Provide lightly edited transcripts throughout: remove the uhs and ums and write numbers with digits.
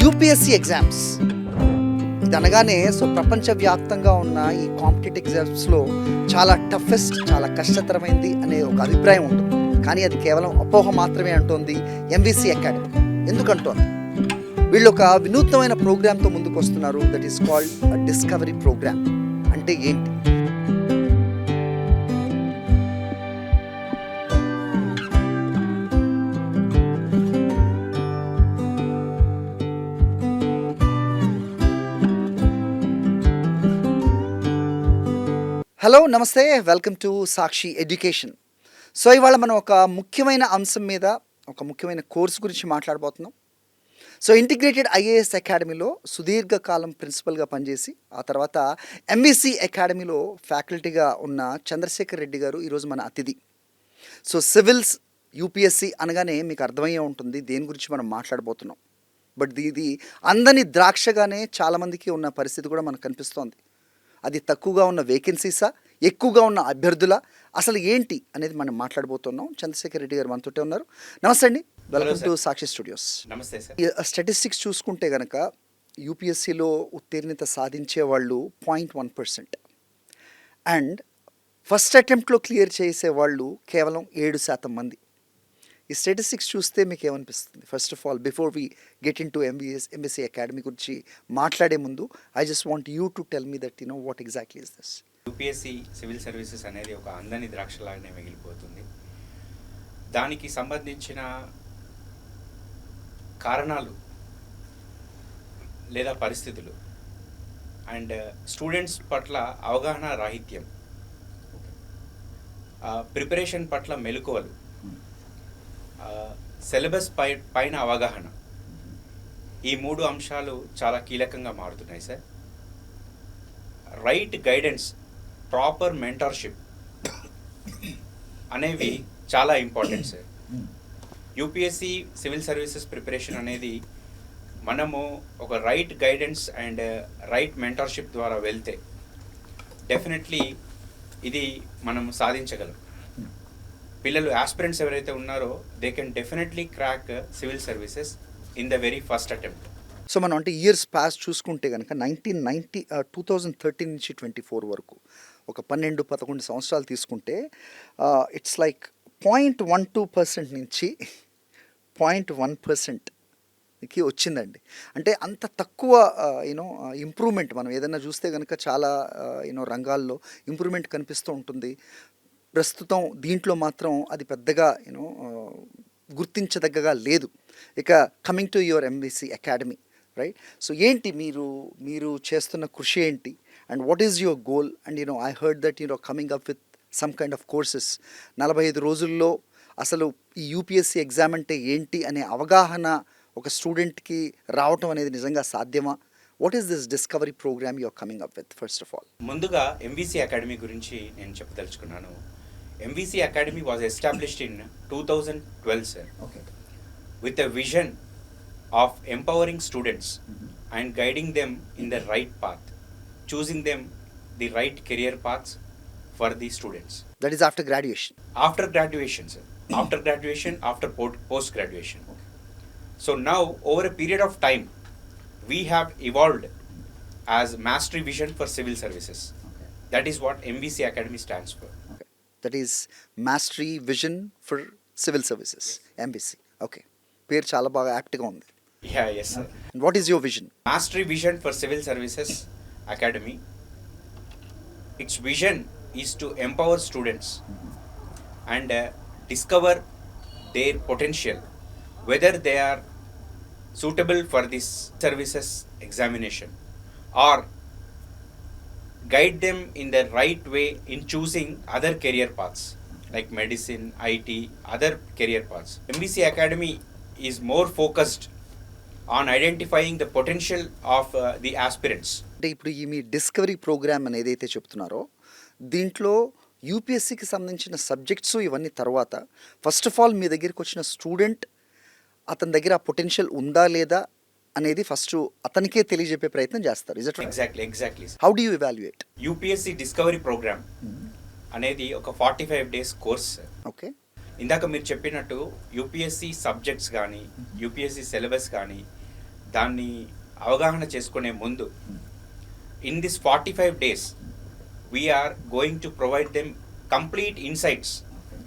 UPSC exams ఇది అనగానే ప్రపంచవ్యాప్తంగా ఉన్న ఈ కాంపిటేటివ్ ఎగ్జామ్స్లో చాలా టఫెస్ట్, చాలా కష్టతరమైంది అనే ఒక అభిప్రాయం ఉంటుంది. కానీ అది కేవలం అపోహ మాత్రమే అంటోంది ఎంవిసి అకాడమీ. ఎందుకంటోంది? వీళ్ళు ఒక వినూత్నమైన ప్రోగ్రామ్తో ముందుకు వస్తున్నారు. That is called discovery programme. అంటే ఏంటి? హలో, నమస్తే, welcome to Sakshi education. So ఇవాళ మనం ఒక ముఖ్యమైన అంశం మీద, ఒక ముఖ్యమైన కోర్సు గురించి మాట్లాడబోతున్నాం. సో ఇంటిగ్రేటెడ్ ఐఏఎస్ అకాడమీలో సుదీర్ఘకాలం ప్రిన్సిపల్గా పనిచేసి ఆ తర్వాత ఎంవిసి అకాడమీలో ఫ్యాకల్టీగా ఉన్న చంద్రశేఖర్ రెడ్డి గారు ఈరోజు మన అతిథి. సో సివిల్స్ యూపీఎస్సి అనగానే మీకు అర్థమయ్యే ఉంటుంది దేని గురించి మనం మాట్లాడబోతున్నాం. బట్ ఇది అందని ద్రాక్షగానే చాలామందికి ఉన్న పరిస్థితి కూడా మనకు కనిపిస్తోంది. అది తక్కువగా ఉన్న వేకెన్సీసా, ఎక్కువగా ఉన్న అభ్యర్థుల, అసలు ఏంటి అనేది మనం మాట్లాడబోతున్నాం. చంద్రశేఖర్ రెడ్డి గారు మనతోటే ఉన్నారు. నమస్తే అండి, వెల్కమ్ టు సాక్షి స్టూడియోస్. నమస్తే సార్. స్టాటిస్టిక్స్ చూసుకుంటే కనుక యూపీఎస్సీలో ఉత్తీర్ణత సాధించే వాళ్ళు 0.1% అండ్ ఫస్ట్ అటెంప్ట్లో క్లియర్ చేసే వాళ్ళు కేవలం 7% మంది. ఈ స్టాటిస్టిక్స్ చూస్తే మీకు ఏమనిపిస్తుంది? First of all, before we get into MBC academy గురించి మాట్లాడే ముందు, I just want you to tell me that what exactly is this. UPSC civil services అనేది ఒక అందని ద్రాక్షలాగానే మిగిలిపోతుంది. దానికి సంబంధించిన కారణాలు లేదా పరిస్థితులు అండ్ స్టూడెంట్స్ పట్ల అవగాహన రాహిత్యం, ప్రిపరేషన్ పట్ల మెలకువలు, సిలబస్ పైన అవగాహన, ఈ 3 అంశాలు చాలా కీలకంగా మారుతున్నాయి sir. Right guidance, proper mentorship అనేవి చాలా important sir. UPSC civil services preparation అనేది మనము ఒక right guidance and right mentorship ద్వారా వెళ్తే డెఫినెట్లీ ఇది మనం సాధించగలం. పిల్లలు ఆస్పిరెంట్స్ ఎవరైతే ఉన్నారో they can definitely crack civil services in the very first attempt. So మనం అంటే ఇయర్స్ పాస్ చూసుకుంటే కనుక 2013 నుంచి 24 వరకు ఒక 12-11 సంవత్సరాలు తీసుకుంటే ఇట్స్ లైక్ 0.12% నుంచి 0.1%కి వచ్చిందండి. అంటే అంత తక్కువ ఇంప్రూవ్మెంట్. మనం ఏదైనా చూస్తే కనుక చాలా రంగాల్లో ఇంప్రూవ్మెంట్ కనిపిస్తూ ఉంటుంది. ప్రస్తుతం దీంట్లో మాత్రం అది పెద్దగా గుర్తించదగ్గగా లేదు. ఇక coming to your MVC academy, right? So ఏంటి మీరు చేస్తున్న కృషి ఏంటి, and what is your goal? And I heard that coming up with some kind of courses. 45 రోజుల్లో అసలు ఈ యూపీఎస్సీ ఎగ్జామ్ అంటే ఏంటి అనే అవగాహన ఒక స్టూడెంట్కి రావటం అనేది నిజంగా సాధ్యమా? What is this discovery programme you are coming up with? First of all, ముందుగా ఎంవిసి అకాడమీ గురించి నేను చెప్పదలుచుకున్నాను. MVC academy was established in 2012 sir, with a vision of empowering students and guiding them in the right path, choosing them the right career paths for the students. That is after graduation? After graduation sir. After graduation, after post graduation. So now over a period of time we have evolved as Mastery Vision for Civil Services. That is what MVC Academy stands for. That is Mastery Vision for Civil Services, MVC. Okay, పేరు చాలా బాగా యాప్ట్గా ఉంది. Yeah, yes sir. And what is your vision? Mastery Vision for Civil Services Academy, its vision is to empower students and discover their potential, whether they are suitable for this services examination, or guide them in the right way in choosing other career paths like medicine, IT, other career paths. MVC Academy is more focused on identifying the potential of the aspirants. అంటే ఇప్పుడు ఈ మీ discovery programme అని ఏదైతే చెప్తున్నారో దీంట్లో యూపీఎస్సీకి సంబంధించిన subjects ఇవన్నీ తర్వాత ఫస్ట్ ఆఫ్ ఆల్ మీ దగ్గరికి వచ్చిన స్టూడెంట్ అతని దగ్గర ఆ పొటెన్షియల్ ఉందా లేదా అనేది ఫస్ట్ అతనికే తెలియజెప్పే ప్రయత్నం చేస్తారు. Is it right? Exactly. How do you evaluate? UPSC discovery programme అనేది ఒక 45 days కోర్స్. ఓకే. ఇందాక మీరు చెప్పినట్టు యూపీఎస్సీ సబ్జెక్ట్స్ కానీ యూపీఎస్సీ సిలబస్ కానీ దాన్ని అవగాహన చేసుకునే ముందు in this 45 days we are going to provide them complete insights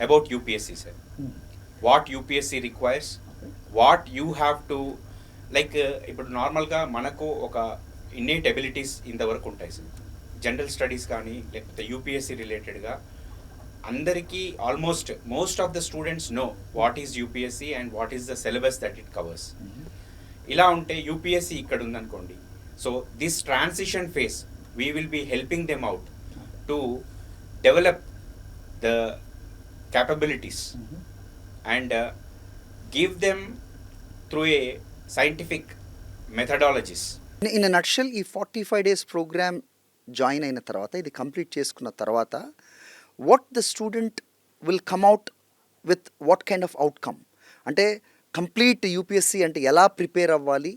about UPSC, sir. What UPSC requires, what you have to like ఇప్పుడు నార్మల్గా మనకు ఒక ఇన్నేట్ ఎబిలిటీస్ ఇంతవరకు ఉంటాయి సార్. జనరల్ స్టడీస్ కానీ లేకపోతే యూపీఎస్సీ రిలేటెడ్గా అందరికీ almost most of the students know what is UPSC and what is the syllabus that it covers. ఇలా ఉంటే యూపీఎస్సీ ఇక్కడ ఉందనుకోండి, so this transition phase we will be helping them out to develop the capabilities and give them through a scientific methodologies. In a nutshell ఈ 45 days programme join అయిన తర్వాత, ఇది complete చేసుకున్న తర్వాత, what the student will come out with what kind of outcome? అంటే complete UPSC అంటే ఎలా prepare అవ్వాలి,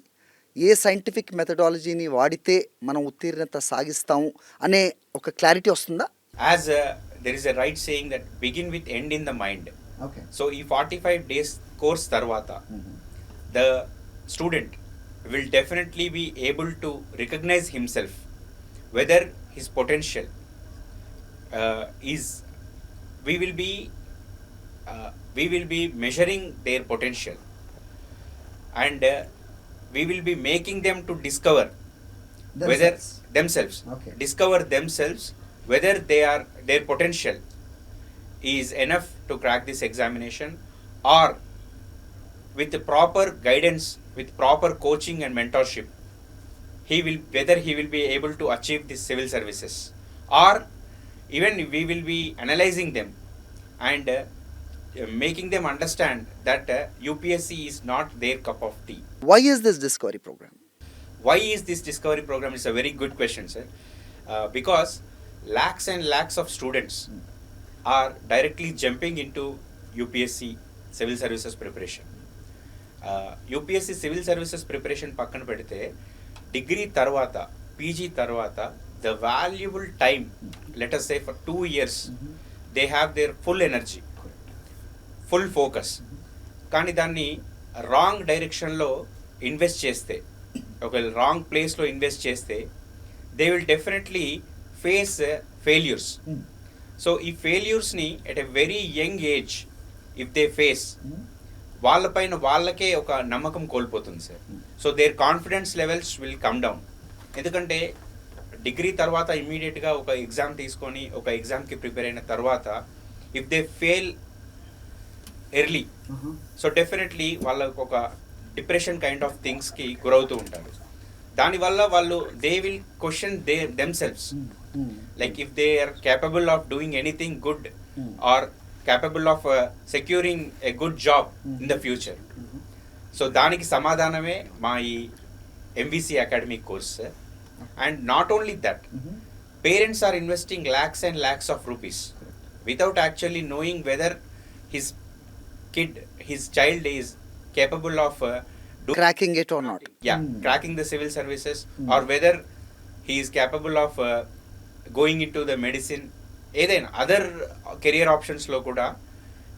ఏ సైంటిఫిక్ మెథడాలజీని వాడితే మనం ఉత్తీర్ణత సాగిస్తాము అనే ఒక క్లారిటీ వస్తుందా? As there is a right saying that begin with end in the mind. Okay. So ఈ 45 days course tarvata the student will definitely be able to recognize himself whether his potential is we will be measuring their potential and we will be making them to discover whether themselves Okay. discover themselves whether their potential is enough to crack this examination, or with the proper guidance, with proper coaching and mentorship, whether he will be able to achieve this civil services, or even we will be analyzing them and making them understand that UPSC is not their cup of tea. Why is this discovery program? Why is this discovery program? Is a very good question, sir. Because lakhs and lakhs of students are directly jumping into UPSC civil services preparation. UPSC civil services preparation పక్కన పెడితే degree తర్వాత PG తర్వాత the valuable time, let us say for 2 years, they have their full energy, full focus. కానీ దాన్ని wrong డైరెక్షన్లో invest చేస్తే, ఒకవేళ wrong ప్లేస్లో ఇన్వెస్ట్ చేస్తే, they will definitely face failures. So ఈ ఫెయిల్యూర్స్ని at a very young age if they face, వాళ్ళపైన వాళ్ళకే ఒక నమ్మకం కోల్పోతుంది sir. So their confidence levels will come down. ఎందుకంటే డిగ్రీ తర్వాత ఇమ్మీడియట్గా ఒక ఎగ్జామ్ తీసుకొని ఒక ఎగ్జామ్కి ప్రిపేర్ అయిన తర్వాత if they fail early, so definitely వాళ్ళకు ఒక డిప్రెషన్ కైండ్ ఆఫ్ థింగ్స్కి గురవుతూ ఉంటారు. దానివల్ల వాళ్ళు they will question themselves, like if they are capable of doing anything good or capable of securing a good job in the future. So దానికి సమాధానమే మా ఈ MVC academic course. And not only that, parents are investing lakhs and lakhs of rupees without actually knowing whether his child is capable of Cracking it or not? Cracking the civil services, or whether he is capable of going into the medicine, ఏదైనా other career ఆప్షన్స్లో కూడా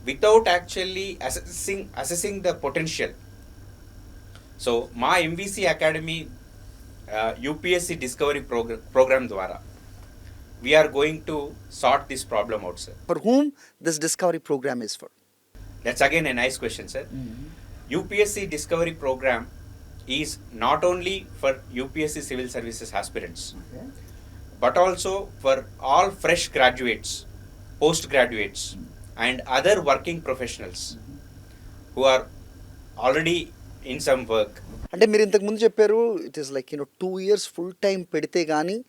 without actually assessing the potential. So మా MVC academy UPSC discovery program ద్వారా we are going to sort this problem out, sir. For whom this discovery program is for? That's again a nice question, sir. UPSC Discovery Program is not only for UPSC Civil Services aspirants, but also for all fresh graduates, postgraduates, and other working professionals who are already in some work. అంటే మీరు ఇంతకు ముందు చెప్పారు, it is like 2 years full time పెడితే కానీ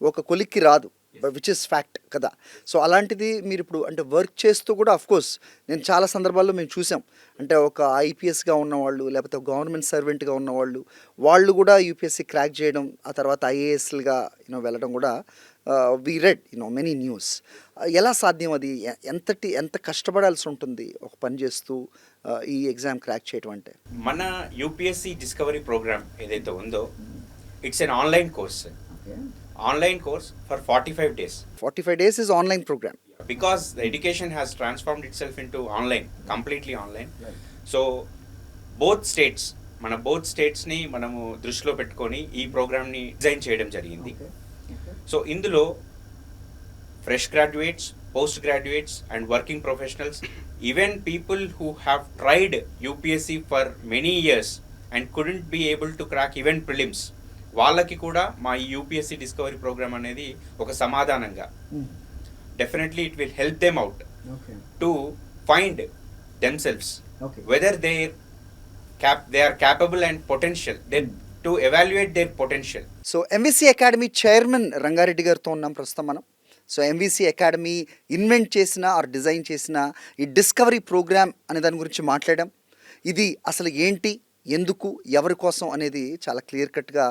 ఒక కొలిక్కి రాదు, విచ్ ఇస్ ఫ్యాక్ట్ కదా. సో అలాంటిది మీరు ఇప్పుడు అంటే వర్క్ చేస్తూ కూడా, కోర్స్ నేను చాలా సందర్భాల్లో మేము చూసాం, అంటే ఒక ఐపీఎస్గా ఉన్నవాళ్ళు లేకపోతే గవర్నమెంట్ సర్వెంట్గా ఉన్నవాళ్ళు, వాళ్ళు కూడా యూపీఎస్సీ క్రాక్ చేయడం, ఆ తర్వాత ఐఏఎస్లుగా వెళ్ళడం కూడా వి రెడ్ మెనీ న్యూస్. ఎలా సాధ్యం అది? ఎంత కష్టపడాల్సి ఉంటుంది ఒక పని చేస్తూ ఈ ఎగ్జామ్ క్రాక్ చేయడం అంటే? మన యూపీఎస్సీ డిస్కవరీ ప్రోగ్రామ్ ఏదైతే ఉందో, it's an online course. Online course for 45 days. 45 days is online program. Because the education has transformed itself into online, completely online. Right. So both states, మన both స్టేట్స్ని మనము దృష్టిలో పెట్టుకొని ఈ ప్రోగ్రామ్ని డిజైన్ చేయడం జరిగింది. సో ఇందులో fresh graduates, post graduates and working professionals, even people who have tried UPSC for many years and couldn't be able to crack even prelims, వాళ్ళకి కూడా మా ఈ యూపీఎస్సీ డిస్కవరీ ప్రోగ్రామ్ అనేది ఒక సమాధానంగా definitely it will help them out to find themselves whether they are capable and potential, they to evaluate their potential. So MVC academy chairman Rangareddy గారితో ఉన్నాం ప్రస్తుతం మనం. సో ఎంవిసి అకాడమీ ఇన్వెంట్ చేసిన are design చేసిన ఈ డిస్కవరీ ప్రోగ్రామ్ అనే దాని గురించి మాట్లాడాం. ఇది అసలు ఏంటి, ఎందుకు, ఎవరి కోసం అనేది చాలా క్లియర్ కట్గా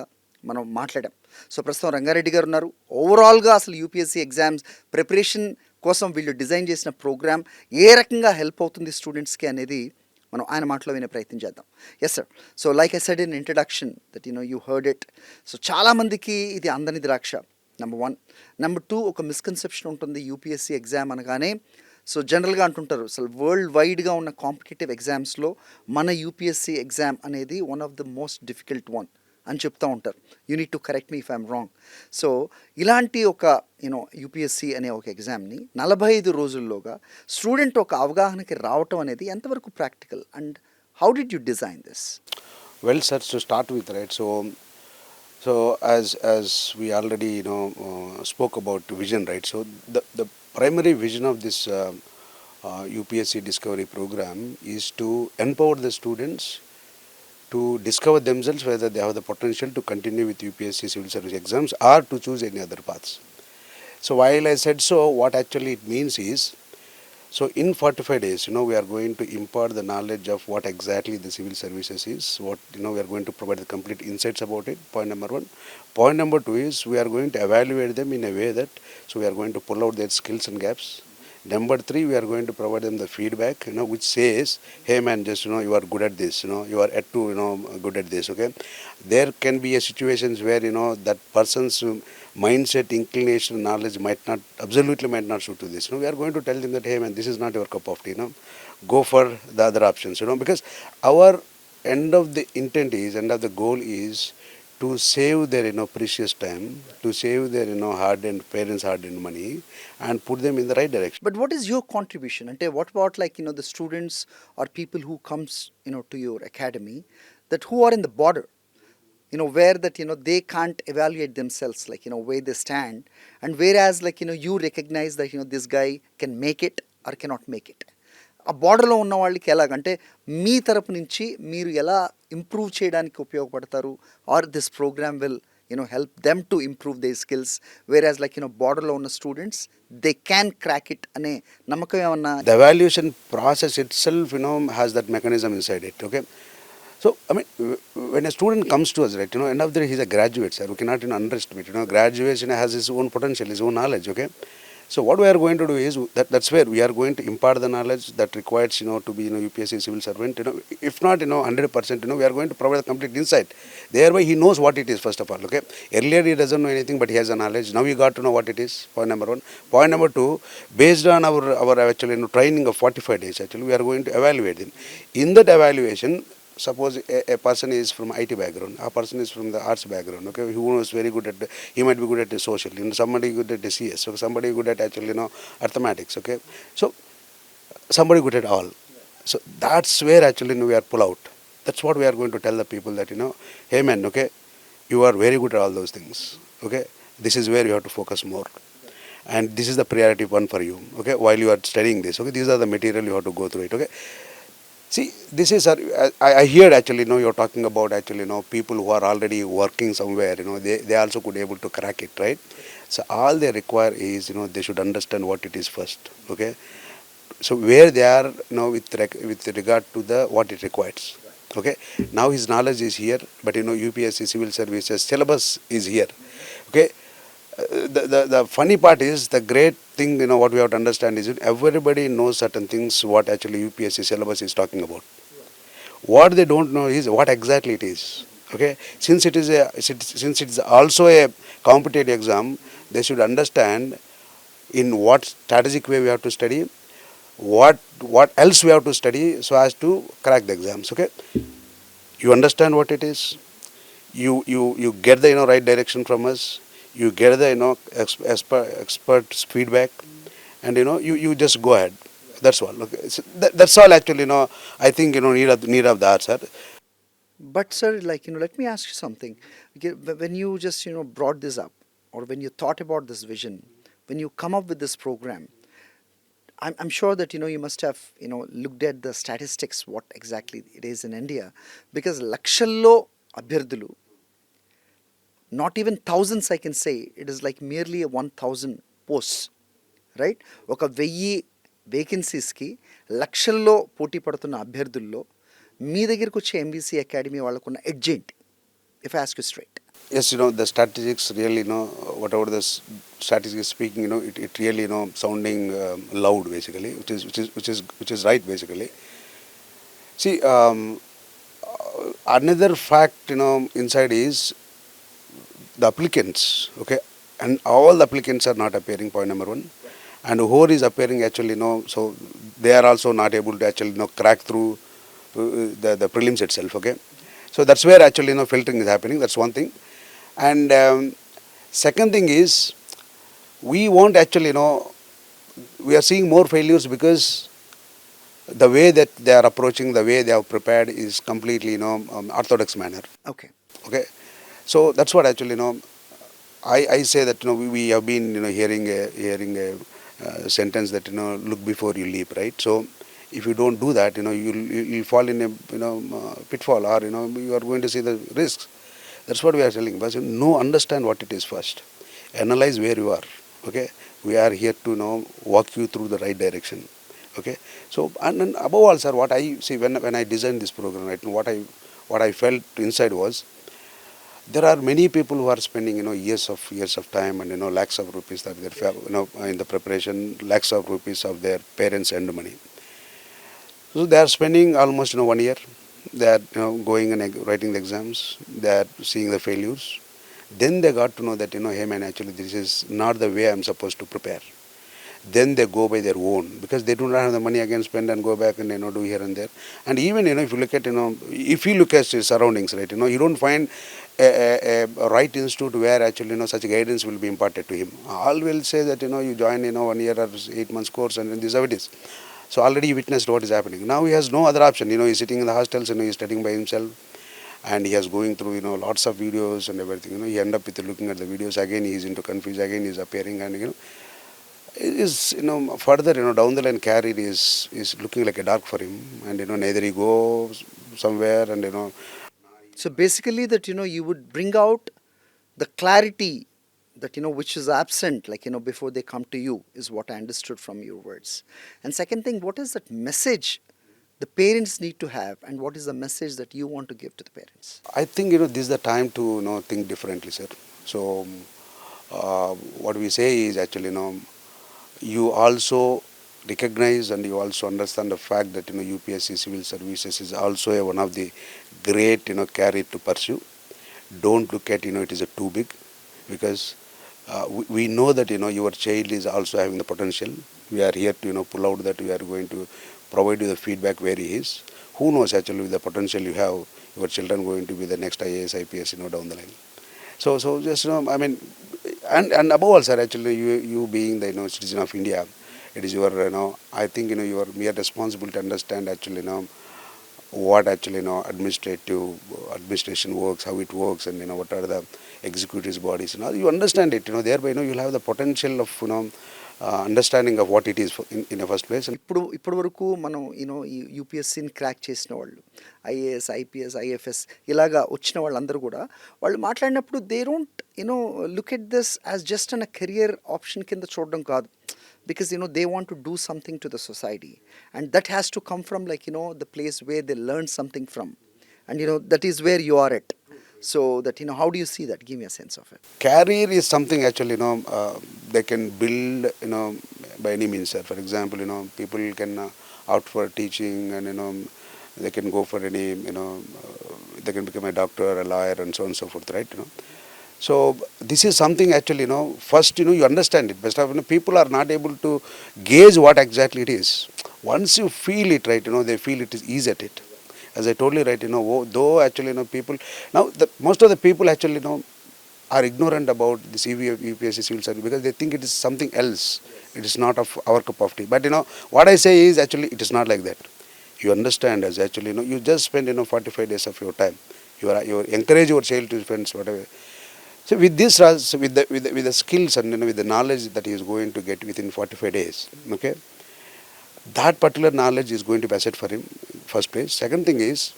మనం మాట్లాడాం. సో ప్రస్తుతం రంగారెడ్డి గారు ఉన్నారు. ఓవరాల్గా అసలు యూపీఎస్సీ ఎగ్జామ్స్ ప్రిపరేషన్ కోసం వీళ్ళు డిజైన్ చేసిన ప్రోగ్రామ్ ఏ రకంగా హెల్ప్ అవుతుంది స్టూడెంట్స్కి అనేది మనం ఆయన మాటలో వినే ప్రయత్నం చేద్దాం. Yes sir. So like I said in introduction that you heard it. So చాలామందికి ఇది అందని ద్రాక్ష, నెంబర్ 1. నెంబర్ 2, ఒక మిస్కన్సెప్షన్ ఉంటుంది యూపీఎస్సీ ఎగ్జామ్ అనగానే. సో జనరల్గా అంటుంటారు అసలు వరల్డ్ వైడ్గా ఉన్న కాంపిటేటివ్ ఎగ్జామ్స్లో మన యూపీఎస్సీ ఎగ్జామ్ అనేది one of the most difficult one అని చెప్తూ ఉంటారు. You need to correct me if I'm wrong. So ఇలాంటి ఒక యూపీఎస్సీ అనే ఒక ఎగ్జామ్ని 45 రోజుల్లోగా స్టూడెంట్ ఒక అవగాహనకి రావటం అనేది ఎంతవరకు practical and how did you design this? Well, sir, to start with, right? So as we already spoke about vision, right? So the primary vision of this UPSC Discovery program is to empower the students to discover themselves whether they have the potential to continue with UPSC civil service exams or to choose any other paths. So while I said so, what actually it means is, so in 45 days, we are going to impart the knowledge of what exactly the civil services is. What we are going to provide the complete insights about it. Point number 1. Point number 2 is we are going to evaluate them in a way that we are going to pull out their skills and gaps. Number 3, we are going to provide them the feedback, which says, hey man, just you are good at this, you are at to good at this. Okay, there can be a situations where that person's mindset, inclination, knowledge might not suit to this. We are going to tell them that, hey man, this is not your cup of tea. Go for the other options. Because our end of the goal is to save their precious time, to save their hard-earned parents' hard-earned money, and put them in the right direction. But what is your contribution? And what about the students or people who comes to your academy that who are in the border, where that they can't evaluate themselves, where they stand, and whereas you recognize that this guy can make it or cannot make it. ఆ బార్డర్లో ఉన్న వాళ్ళకి ఎలాగంటే మీ తరపు నుంచి మీరు ఎలా improve చేయడానికి ఉపయోగపడతారు, or this program will help them to improve their skills, whereas borderలో ఉన్న students they can crack it అనే నమ్మకం ఏమన్నా? The evaluation process itself has that mechanism inside it. Okay, so I mean, when a student comes to us, right, end of the day he's a graduate, sir. We cannot underestimate. Graduation has its own potential, its own knowledge. Okay, so what we are going to do is that's where we are going to impart the knowledge that requires to be UPSC civil servant. If not 100%, we are going to provide the complete insight. Thereby he knows what it is first of all. Okay, earlier he doesn't know anything, but he has a knowledge. Now he got to know what it is. Point number 1. Point number 2, based on our actually training of 45 days, actually we are going to evaluate them. In that evaluation, suppose a person is from IT background, a person is from the arts background, okay, who knows very good at, he might be good at the social, somebody good at the CS, so somebody good at actually arithmetics, okay, so somebody good at all. So that's where actually we are pull out. That's what we are going to tell the people that hey man, okay, you are very good at all those things, okay, this is where you have to focus more, and this is the priority one for you, okay, while you are studying this, okay, these are the material you have to go through it, okay. See, this is, I hear actually, you're talking about actually, people who are already working somewhere, they also could able to crack it, right? So all they require is, they should understand what it is first, okay? So where they are, with regard to what it requires, okay? Now his knowledge is here, but UPSC civil services syllabus is here, okay? The funny part is, the great thing what we have to understand is everybody knows certain things what actually UPSC syllabus is talking about. What they don't know is what exactly it is. Okay, since it is also a competitive exam, they should understand in what strategic way we have to study, what else we have to study so as to crack the exams. Okay, You understand what it is. You get the right direction from us. You get the experts feedback, and you just go ahead. That's all. Okay. So that's all actually. I think need of the arts, sir. But sir, like let me ask you something. Okay, when you just brought this up, or when you thought about this vision, when you come up with this program, I'm sure that you must have looked at the statistics what exactly it is in India, because లక్షల్లో అభ్యర్థులు, not even thousands I can say, it is like merely a 1,000 posts, right? ఒక 1000 వేకెన్సీస్కి లక్షల్లో పోటీ పడుతున్న అభ్యర్థుల్లో మీ దగ్గరికి వచ్చే MBC academy వాళ్ళకున్న edge ఏంటి, if I ask you straight? Yes, the statistics really, whatever the statistics is speaking, it really, sounding loud basically, which is right basically. See, another fact, inside is the applicants, okay, and all the applicants are not appearing. Point number one, and who is appearing actually, so they are also not able to actually, crack through the prelims itself, okay. So that's where actually, filtering is happening. That's one thing. And second thing is, we won't actually, we are seeing more failures because the way that they are approaching, the way they have prepared is completely, orthodox manner. Okay. Okay. So that's what actually, I say that, we have been, hearing a sentence that, look before you leap, right? So if you don't do that, you'll fall in a, pitfall, or, you are going to see the risks. That's what we are telling. But understand what it is first. Analyze where you are. Okay. We are here to walk you through the right direction. Okay. So and above all, sir, what I see when I designed this program, right, what I felt inside was, there are many people who are spending years of time and lakhs of rupees that in the preparation, lakhs of rupees of their parents' end money. So they are spending almost 1 year. They are going and writing the exams. They are seeing the failures. Then they got to know that hey man, actually this is not the way I am supposed to prepare. Then they go by their own, because they do not have the money again spend and go back and do here and there. And even if you look at if you look at surroundings, right, you don't find a right institute where actually such guidance will be imparted to him. All will say that you join 1 year or 8 months course and this is how it is. So already he witnessed what is happening. Now he has no other option. He's sitting in the hostels and he's studying by himself, and he has going through lots of videos and everything. He end up with looking at the videos again. He's into confused again. He's appearing, and is further down the line career is looking like a dark for him, and neither he goes somewhere and So basically that you would bring out the clarity that which is absent, like before they come to you, is what I understood from your words. And second thing, what is that message the parents need to have, and what is the message that you want to give to the parents? I think this is the time to think differently, sir. So what we say is actually you also recognize and you also understand the fact that UPSC civil services is also one of the great career to pursue. Don't look at it is a too big, because we know that your child is also having the potential. We are here to pull out that. We are going to provide you the feedback where he is. Who knows actually with the potential you have, your children going to be the next IAS, IPS down the line. So just I mean, and above all, sir, actually you being the citizen of India, it is your I think your mere responsibility to understand actually what actually administration works, how it works, and what are the executives bodies and all. You understand it, thereby you'll have the potential of understanding of what it is in the first place. And ఇప్పుడు వరకు మనం ఈ యూపీఎస్సీని crack చేసిన వాళ్ళు, IAS, IPS, IFS ఇలాగా వచ్చిన వాళ్ళందరూ కూడా వాళ్ళు మాట్లాడినప్పుడు they don't look at this as just an a career option కింద చూడడం కాదు, because they want to do something to the society, and that has to come from the place where they learn something from, and that is where you are at. So that how do you see that? Give me a sense of it. career is something actually they can build by any means, sir. For example, people can opt for teaching, and they can go for any they can become a doctor, a lawyer, and so on and so forth, right? So this is something actually first you understand it. Best of people are not able to gauge what exactly it is. Once you feel it, right, they feel it is easy at it. As I told you, right, though actually, people, now most of the people actually, are ignorant about this UPSC civil service because they think it is something else. It is not of our cup of tea. But what I say is actually it is not like that. You understand as actually, you just spend 45 days of your time. You encourage your child to spend whatever. So with this, with the skills and with the knowledge that he is going to get within 45 days, okay, that particular knowledge is going to be asset for him. First place. Second thing is,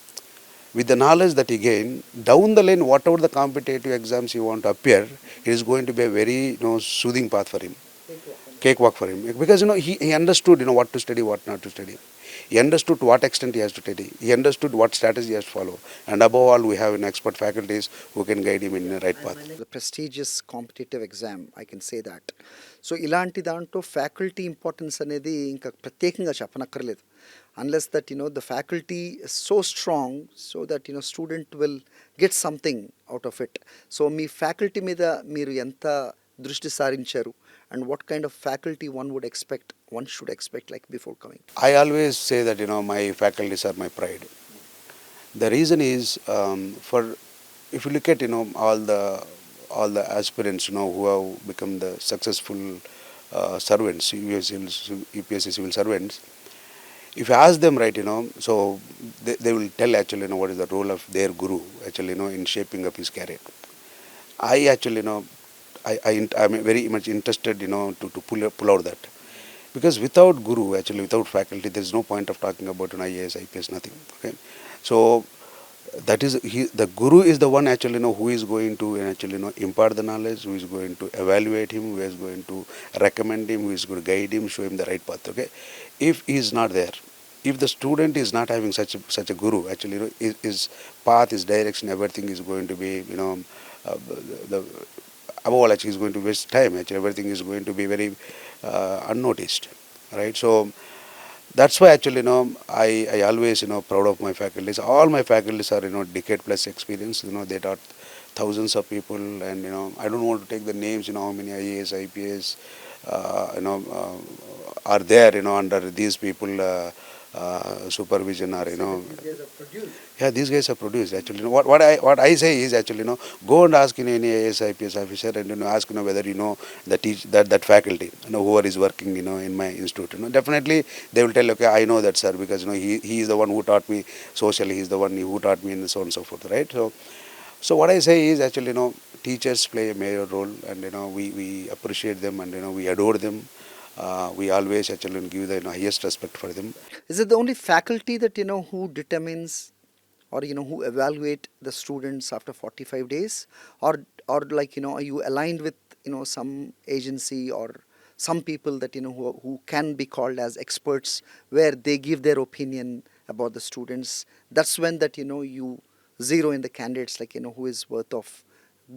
with the knowledge that he gain, down the lane, whatever the competitive exams you want to appear, it is going to be a very soothing path for him, cakewalk for him. Because he understood what to study, what not to study. He understood to what extent he has to study. He understood what strategy he has to follow. And above all, we have expert faculties who can guide him in the right path. The prestigious competitive exam, I can say that. So ఇలాంటి దాంట్లో faculty importance అనేది ఇంకా ప్రత్యేకంగా చెప్పనక్కర్లేదు. Unless that the faculty is so strong so that student will get something out of it. So me faculty మీద మీరు ఎంత దృష్టి సారించారు and what kind of faculty one should expect like before coming? I always say that my faculties are my pride. The reason is if you look at all the aspirants who have become the successful servants, UPSC civil servants. If you ask them, right, so they will tell actually what is the role of their guru actually in shaping up his career. I actually I'm very much interested to pull out that, because without guru, actually without faculty, there is no point of talking about an IAS, IPS, nothing. Okay, so that is the guru is the one actually who is going to actually impart the knowledge, who is going to evaluate him, who is going to recommend him, who is going to guide him, show him the right path. Okay, if he is not there, if the student is not having such a guru, actually his path, his direction, everything is going to be the above all, actually, is going to waste time. Actually, everything is going to be very unnoticed, right? So that's why actually, I always, proud of my faculties. All my faculties are, decade plus experience. They taught thousands of people, and I don't want to take the names. How many IAS, IPS, are there, under these people. Supervision or yeah, these guys are produced actually. What I say is actually go and ask any AS IPS officer and ask whether that faculty whoever is working in my institute, definitely they will tell, okay, I know that sir, because he is the one who taught me socially, he is the one who taught me, and so on and so forth, right? So what I say is actually teachers play a major role, and we appreciate them, and we adore them. We always actually give the highest respect for them. Is it the only faculty that who determines or who evaluate the students after 45 days, or like are you aligned with some agency or some people that who can be called as experts, where they give their opinion about the students? That's when that you zero in the candidates, like who is worth of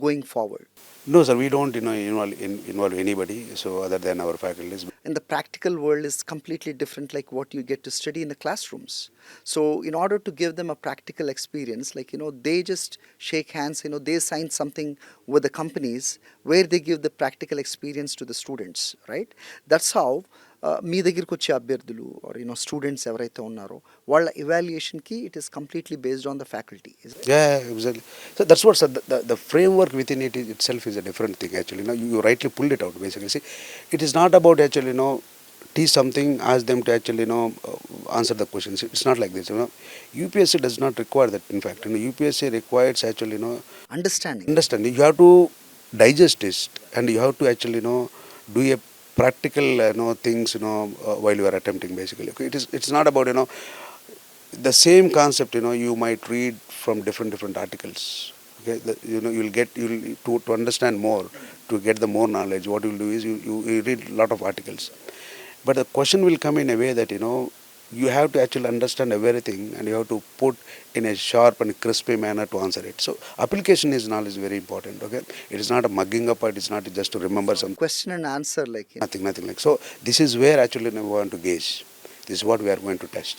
going forward. No sir, we don't involve anybody so other than our faculties. In the practical world is completely different, like what you get to study in the classrooms. So in order to give them a practical experience, like they just shake hands, they sign something with the companies where they give the practical experience to the students, right? That's how మీ దగ్గరికి వచ్చే అభ్యర్థులు are students ఎవరైతే ఉన్నారో వాళ్ళ ఎవాల్యుయేషన్కి it is completely based on the faculty. Exactly. So that's what, sir, the framework within it itself is a different thing actually. You rightly pulled it out basically. See, it is not about actually teach something, ask them to actually answer the questions. It's not like this. UPSC does not require that. In fact, UPSC requires actually understanding. You have to digest it, and you have to actually do a practical things while you are attempting basically. Okay, it's not about the same concept you might read from different articles. Okay, you'll to understand more, to get the more knowledge. What you'll do is you read a lot of articles, but the question will come in a way that you have to actually understand everything, and you have to put in a sharp and crispy manner to answer it. So application is knowledge very important. Okay, it is not a mugging up, it is not just to remember some question and answer, like nothing like. So this is where actually we want to gauge. This is what we are going to test.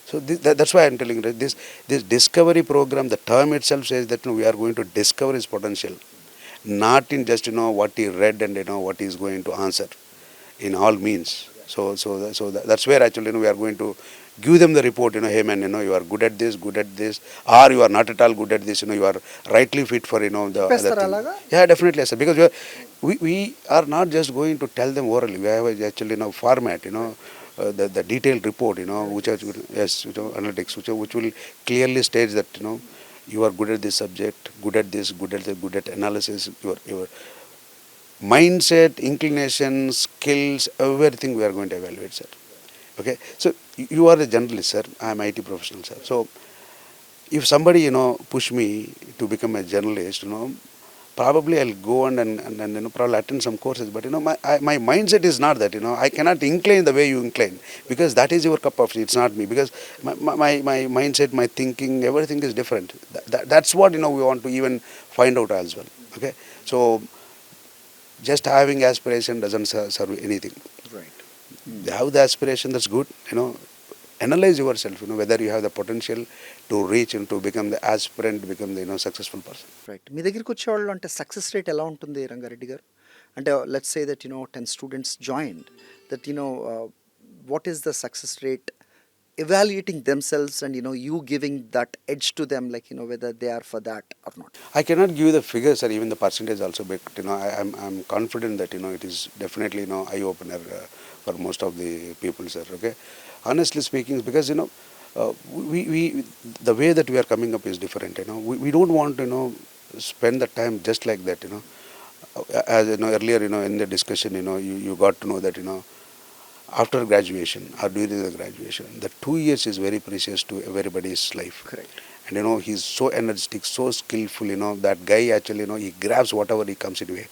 So that's why I am telling you that this discovery program, the term itself says that we are going to discover his potential, not in just what he read and what he is going to answer in all means. So that's where actually we are going to give them the report, hey man, you are good at this, or you are not at all good at this, you are rightly fit for, the other చెప్పేస్తారా thing. అలాగా? Yeah, definitely, sir, because we are not just going to tell them orally. We have actually, format, the detailed report, which are, yes, analytics, which will clearly state that, you are good at this subject, good at this, good at analysis, your mindset, inclination, skills, everything we are going to evaluate, sir. Okay, so you are a journalist, sir. I am IT professional, sir. So if somebody, push me to become a journalist, probably I'll go and probably attend some courses. But my mindset is not that. I cannot incline the way you incline, because that is your cup of tea. It's not me, because my mindset, my thinking, everything is different. That's what we want to even find out as well. Okay, so just having aspiration doesn't serve anything. Right. Have the aspiration, that's good. Analyze yourself, whether you have the potential to reach and to become the aspirant, become the successful person. Right. మీ దగ్గరికి వచ్చేవాళ్ళు అంటే success rate ఎలా ఉంటుంది రంగారెడ్డి గారు? అంటే let's say that 10 students joined, that what is the success rate evaluating themselves and you giving that edge to them, like whether they are for that or not? I cannot give you the figures or even the percentage also, but I'm confident that it is definitely eye opener for most of the people, sir. Okay, honestly speaking, because we the way that we are coming up is different. We don't want to spend the time just like that. As earlier, in the discussion, you got to know that after graduation or during the graduation, the 2 years is very precious to everybody's life. Correct. And he's so energetic, so skillful, that guy actually, he grabs whatever he comes into way.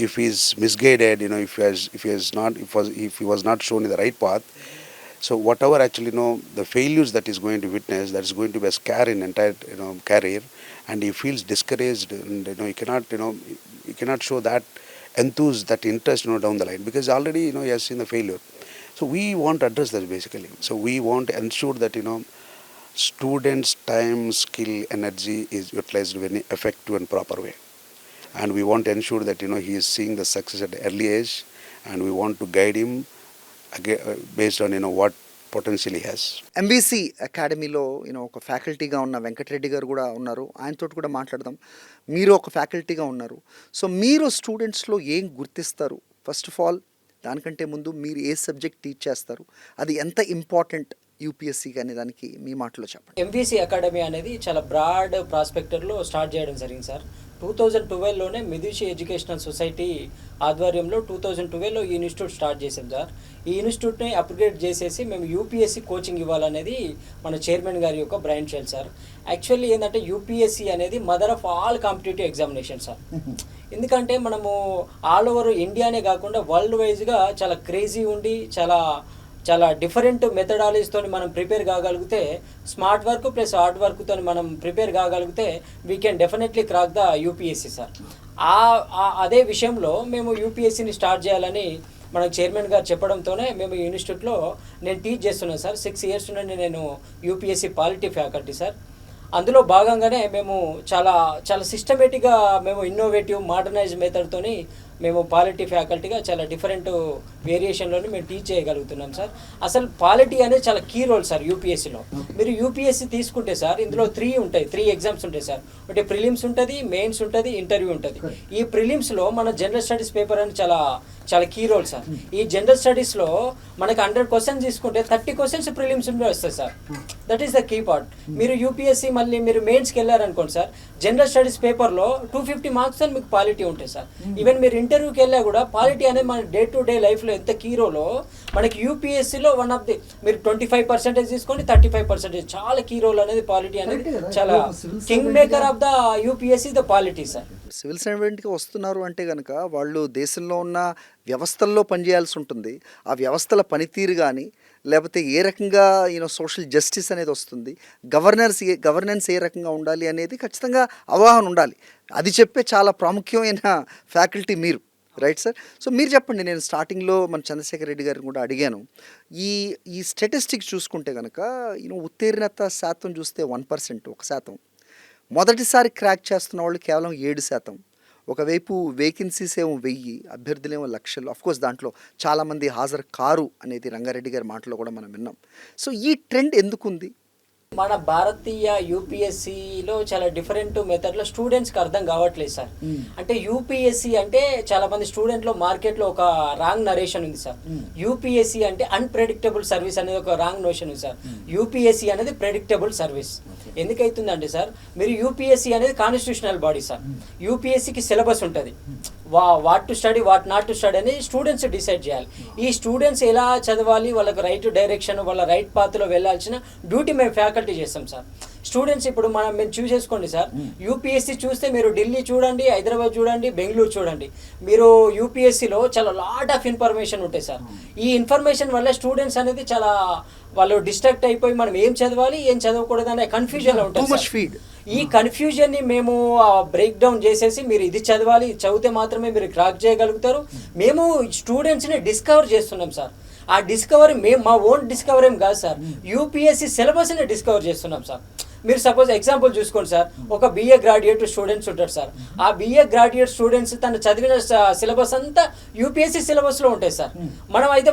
If he's misguided, if he was not shown in the right path, so whatever actually, the failures that he's going to witness, that is going to be a scare in entire, career, and he feels discouraged, and he cannot show that that interest, down the line, because already, he has seen the failure. So we want to address that basically. So we want to ensure that students' time, skill, energy is utilized in an effective and proper way, and we want to ensure that he is seeing the success at an early age, and we want to guide him based on what potential he has. MBC అకాడమీలో ఒక ఫ్యాకల్టీగా ఉన్న వెంకటరెడ్డి గారు కూడా ఉన్నారు. ఆయనతో కూడా మాట్లాడదాం. మీరు ఒక ఫ్యాకల్టీగా ఉన్నారు. సో మీరు స్టూడెంట్స్లో ఏం గుర్తిస్తారు? ఫస్ట్ ఆఫ్ ఆల్, దానికంటే ముందు మీరు ఏ సబ్జెక్ట్ టీచ్ చేస్తారు, అది ఎంత ఇంపార్టెంట్ యూపీఎస్సీ కానీ, దానికి మీ మాటలో చెప్పండి. ఎంబీసీ అకాడమీ అనేది చాలా బ్రాడ్ ప్రాస్పెక్టర్లో స్టార్ట్ చేయడం జరిగింది సార్. 2012లోనే మెదూషి ఎడ్యుకేషనల్ సొసైటీ ఆధ్వర్యంలో 2012లో ఈ ఇన్స్టిట్యూట్ స్టార్ట్ చేసాం సార్. ఈ ఇన్స్టిట్యూట్ని అప్గ్రేడ్ చేసేసి మేము యూపీఎస్సీ కోచింగ్ ఇవ్వాలనేది మన చైర్మన్ గారి యొక్క బ్రాండ్ చైల్డ్ సార్. యాక్చువల్లీ ఏంటంటే యూపీఎస్సీ అనేది mother of all competitive examination sir. ఎందుకంటే మనము ఆల్ ఓవర్ ఇండియానే కాకుండా వరల్డ్ వైజ్గా చాలా క్రేజీ ఉండి చాలా డిఫరెంట్ మెథడాలజీతో మనం ప్రిపేర్ కాగలిగితే, స్మార్ట్ వర్క్ ప్లస్ హార్డ్ వర్క్తో మనం ప్రిపేర్ కాగలిగితే we can definitely crack the UPSC sir. అదే విషయంలో మేము యూపీఎస్సీని స్టార్ట్ చేయాలని మనకు చైర్మన్ గారు చెప్పడంతోనే మేము ఈ ఇన్స్టిట్యూట్లో నేను టీచ్ చేస్తున్నాను సార్. 6 years నుండి నేను యూపీఎస్సీ పాలిటీ ఫ్యాకల్టీ సార్. అందులో భాగంగానే మేము చాలా సిస్టమేటిక్గా మేము ఇన్నోవేటివ్ మోడర్నైజ్ మెథడ్తోని మేము పాలిటీ ఫ్యాకల్టీగా చాలా డిఫరెంట్ వేరియేషన్లోని మేము టీచ్ చేయగలుగుతున్నాం సార్. అసలు పాలిటీ అనేది చాలా కీ రోల్ సార్ యూపీఎస్సీలో. మీరు యూపీఎస్సీ తీసుకుంటే సార్ ఇందులో 3 ఎగ్జామ్స్ ఉంటాయి సార్. ఒకటి ప్రిలిమ్స్ ఉంటుంది, మెయిన్స్ ఉంటుంది, ఇంటర్వ్యూ ఉంటుంది. ఈ ప్రిలిమ్స్లో మన జనరల్ స్టడీస్ పేపర్ అని చాలా కీ రోల్ సార్. ఈ జనరల్ స్టడీస్లో మనకి 100 questions తీసుకుంటే 30 questions ప్రిలిమ్స్ నుండి వస్తాయి sir. That is the key part. మీరు యూపీఎస్సీ మళ్ళీ మీరు మెయిన్స్కి వెళ్ళారనుకోండి సార్, జనరల్ స్టడీస్ పేపర్లో 250 marks అని మీకు పాలిటీ ఉంటాయి సార్. ఈవెన్ మీరు ఇంటర్వ్యూకి వెళ్ళా కూడా పాలిటీ అనేది మన డే టు డే లైఫ్లో ఎంత కీ రోలో మనకి యూపీఎస్సీలో వన్ ఆఫ్ ది, మీరు 25% తీసుకోండి, 35% చాలా కీ రోల్ అనేది పాలిటీ అనేది చాలా king maker of the UPSC the polity sir. Civil సర్వెంట్గా వస్తున్నారు అంటే కనుక వాళ్ళు దేశంలో ఉన్న వ్యవస్థల్లో పనిచేయాల్సి ఉంటుంది. ఆ వ్యవస్థల పనితీరు కానీ, లేకపోతే ఏ రకంగా సోషల్ జస్టిస్ అనేది వస్తుంది, గవర్నెన్స్ ఏ రకంగా ఉండాలి అనేది ఖచ్చితంగా అవగాహన ఉండాలి. అది చెప్పే చాలా ప్రాముఖ్యమైన ఫ్యాకల్టీ మీరు, రైట్ సార్? సో మీరు చెప్పండి. నేను స్టార్టింగ్లో మన చంద్రశేఖర్ రెడ్డి గారిని కూడా అడిగాను. ఈ స్టాటిస్టిక్స్ చూసుకుంటే కనుక ఉత్తీర్ణత శాతం చూస్తే 1%, 1%. మొదటిసారి క్రాక్ చేస్తున్న వాళ్ళు కేవలం 7%. ఒకవైపు వేకెన్సీస్ ఏమో 1000, అభ్యర్థులేమో లక్షలు. అఫ్కోర్స్ దాంట్లో చాలామంది హాజరు కారు అనేది రంగారెడ్డి గారి మాటలో కూడా మనం విన్నాం. సో ఈ ట్రెండ్ ఎందుకుంది? మన భారతీయ యూపీఎస్సిలో చాలా డిఫరెంట్ మెథడ్లో స్టూడెంట్స్కి అర్థం కావట్లేదు సార్. అంటే యూపీఎస్సి అంటే చాలా మంది స్టూడెంట్లో మార్కెట్లో ఒక రాంగ్ నరేషన్ ఉంది సార్. యూపీఎస్సి అంటే అన్ప్రెడిక్టబుల్ సర్వీస్ అనేది ఒక రాంగ్ నోషన్ ఉంది సార్. యూపీఎస్సి అనేది ప్రెడిక్టబుల్ సర్వీస్. ఎందుకైతుందంటే సార్, మీరు యూపీఎస్సి అనేది కాన్స్టిట్యూషనల్ బాడీ సార్. యూపీఎస్సికి సిలబస్ ఉంటుంది, what to study what not to study అని స్టూడెంట్స్ డిసైడ్ చేయాలి. ఈ స్టూడెంట్స్ ఎలా చదవాలి, వాళ్ళకి రైట్ డైరెక్షన్, వాళ్ళ రైట్ పాత్లో వెళ్ళాల్సిన డ్యూటీ మేము ఫ్యాకల్టీ చేస్తాం సార్. స్టూడెంట్స్ ఇప్పుడు మేము చూస్ చేసుకోండి సార్. యూపీఎస్సీ చూస్తే మీరు ఢిల్లీ చూడండి, హైదరాబాద్ చూడండి, బెంగళూరు చూడండి, మీరు యూపీఎస్సీలో చాలా లాట్ ఆఫ్ ఇన్ఫర్మేషన్ ఉంటాయి సార్. ఈ ఇన్ఫర్మేషన్ వల్ల స్టూడెంట్స్ అనేది చాలా వాళ్ళు డిస్ట్రాక్ట్ అయిపోయి మనం ఏం చదవాలి ఏం చదవకూడదు అనే కన్ఫ్యూజన్లో ఉంటుంది. ఈ కన్ఫ్యూజన్ని మేము బ్రేక్ డౌన్ చేసేసి మీరు ఇది చదవాలి, చదివితే మాత్రమే మీరు క్రాక్ చేయగలుగుతారు. మేము స్టూడెంట్స్ని డిస్కవర్ చేస్తున్నాం సార్. ఆ డిస్కవరీ మేము మా ఓన్ డిస్కవర్ ఏం కాదు సార్, యూపీఎస్సీ సిలబస్ని డిస్కవర్ చేస్తున్నాం సార్. మీరు సపోజ్ ఎగ్జాంపుల్ చూసుకోండి సార్, ఒక బీఏ గ్రాడ్యుయేట్ స్టూడెంట్స్ ఉంటారు సార్. ఆ బీఏ గ్రాడ్యుయేట్ స్టూడెంట్స్ తను చదివిన సిలబస్ అంతా యూపీఎస్సీ సిలబస్లో ఉంటాయి సార్.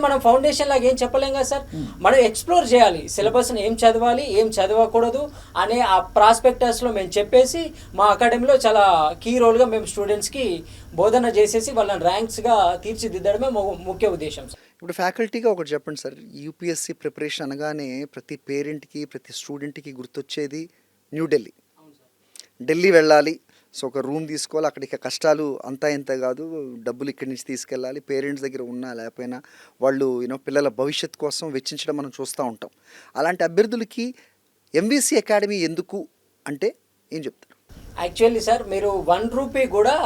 మనం ఫౌండేషన్ లాగా ఏం చెప్పలేం కదా సార్. మనం ఎక్స్ప్లోర్ చేయాలి సిలబస్ని, ఏం చదవాలి ఏం చదవకూడదు అనే ఆ ప్రాస్పెక్టస్లో మేము చెప్పేసి మా అకాడమీలో చాలా కీ రోల్గా మేము స్టూడెంట్స్కి బోధన చేసేసి వాళ్ళని ర్యాంక్స్గా తీర్చిదిద్దడమే ముఖ్య ఉద్దేశం సార్. ఇప్పుడు ఫ్యాకల్టీగా ఒకటి చెప్పండి సార్, యూపీఎస్సీ ప్రిపరేషన్ అనగానే ప్రతి పేరెంట్కి ప్రతి స్టూడెంట్కి గుర్తొచ్చేది న్యూఢిల్లీ. ఢిల్లీ వెళ్ళాలి, సో ఒక రూమ్ తీసుకోవాలి, అక్కడికి కష్టాలు అంతా ఇంత కాదు, డబ్బులు ఇక్కడి నుంచి తీసుకెళ్ళాలి, పేరెంట్స్ దగ్గర ఉన్నా లేకపోయినా వాళ్ళు పిల్లల భవిష్యత్తు కోసం వెచ్చించడం మనం చూస్తూ ఉంటాం. అలాంటి అభ్యర్థులకి ఎంవీసీ అకాడమీ ఎందుకు అంటే ఏం చెప్తారు? యాక్చువల్లీ సార్, మీరు 1 రూపీ కూడా